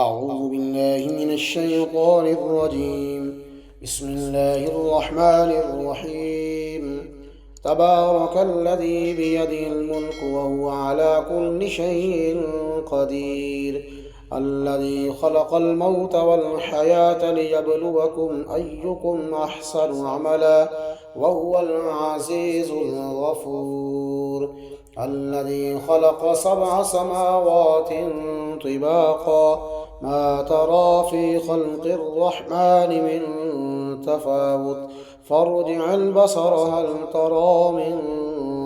أعوذ بالله من الشيطان الرجيم. بسم الله الرحمن الرحيم. تبارك الذي بيده الملك وهو على كل شيء قدير، الذي خلق الموت والحياة ليبلوكم أيكم أحسن عملا، وهو العزيز الغفور، الذي خلق 7 سماوات طباقا، ما ترى في خلق الرحمن من تفاوت، فارجع البصر هل ترى من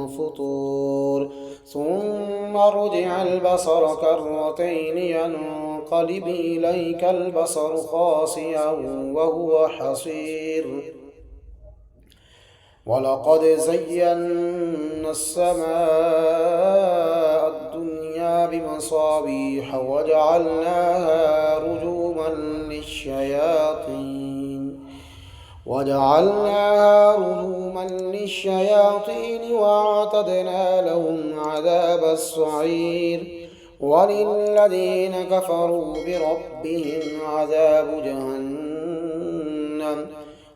فطور، ثم ارجع البصر كرتين ينقلب إليك البصر خاسئا وهو حصير. ولقد زينا السماء الدنيا بمصابيح وجعلناها رجوما للشياطين وأعتدنا لهم عذاب السعير. وللذين كفروا بربهم عذاب جهنم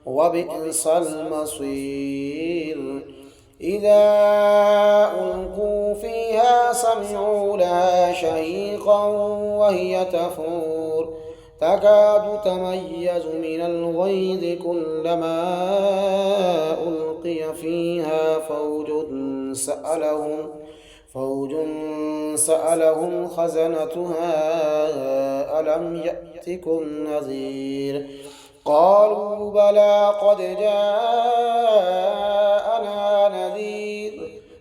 وبئس المصير. إذا ألقوا فيها سمعوا لها شهيقا وهي تفور، تكاد تميز من الغيظ كلما ألقي فيها فوج سألهم خزنتها ألم يأتكم نذير؟ قالوا بلى قد جاءنا نذير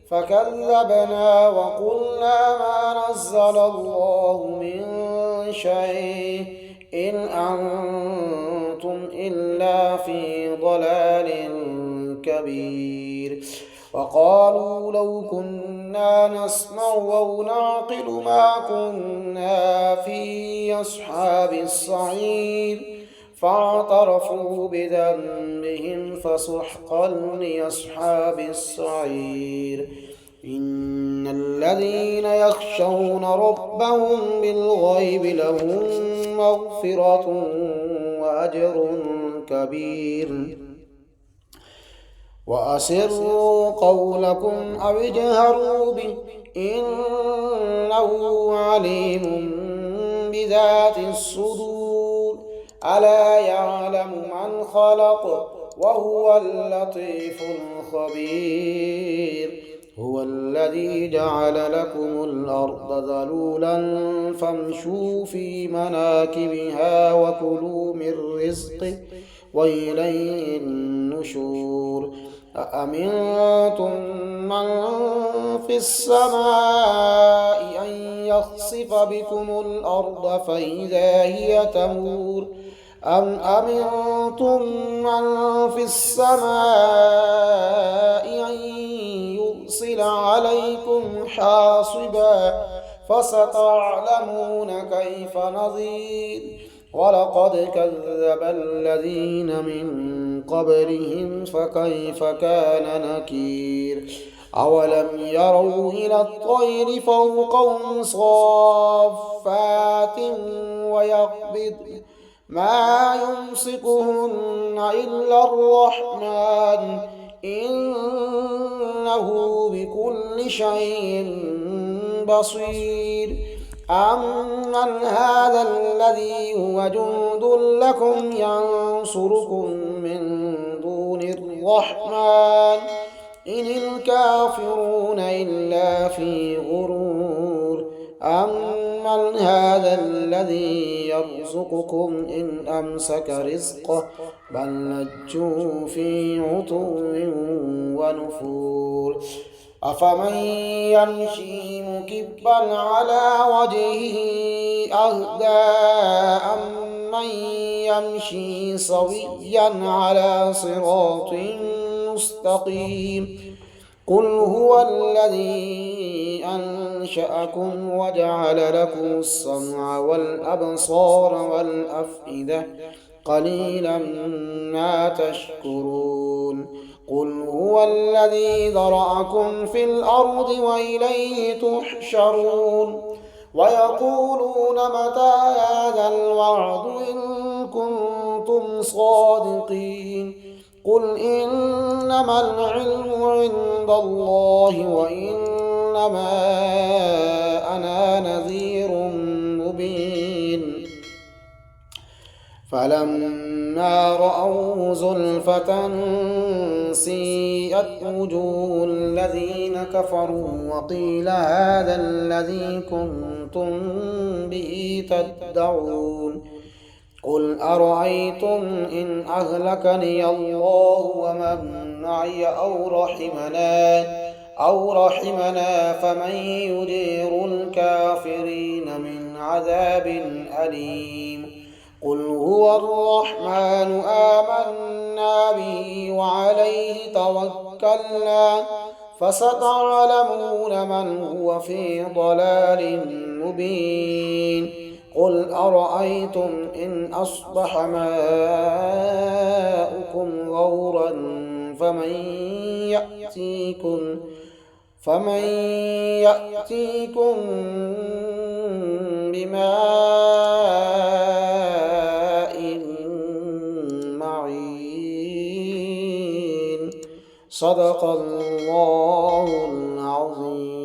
فكذبنا وقلنا ما نزل الله من شيء إن أنتم إلا في ضلال كبير. وقالوا لو كنا نسمع أو نعقل ما كنا في أصحاب السعير، فاعترفوا بذنبهم فسحقا لأصحاب السعير. إن الذين يخشون ربهم بالغيب لهم مغفرة وأجر كبير. وأسروا قولكم أو اجهروا به إنه عليم بذات الصدور. ألا يعلم من خلق وهو اللطيف الخبير. هو الذي جعل لكم الأرض ذلولا فامشوا في مناكبها وكلوا من رزقه وإليه النشور. أأمنتم من في السماء أن يخسف بكم الأرض فإذا هي تمور، أم أمنتم من في السماء أن يرسل عليكم حاصبا فستعلمون كيف نذير. ولقد كذب الذين من قبلهم فكيف كان نكير. أولم يروا إلى الطير فوقهم صافات ويقبض ما يمسكهن إلا الرحمن إنه بكل شيء بصير. أمن هذا الذي هو جند لكم ينصركم من دون الرحمن إن الكافرون إلا في غرور. أمن هذا الذي يرزقكم إن أمسك رزقه بل لجوا في عتو ونفور. أفمن يمشي مكبا على وجهه أهدى أمن يمشي سويا على صراط مستقيم. قل هو الذي أنشأكم وجعل لكم السمع والأبصار والأفئدة قليلا ما تشكرون. قل هو الذي ذرأكم في الأرض وإليه تحشرون. ويقولون متى هذا الوعد إن كنتم صادقين قل إنما العلم عند الله وإنما أنا نذير مبين فلما رأوه زلفة سيئت وجوه الذين كفروا وقيل هذا الذي كنتم به تدعون قل أرأيتم إن أهلكني الله ومن معي أو رحمنا فمن يجير الكافرين من عذاب أليم قل هو الرحمن آمنا به وعليه توكلنا فستعلمون من هو في ضلال مبين قل أرأيتم إن أصبح ماؤكم غورا فمن يأتيكم بماء معين صدق الله العظيم.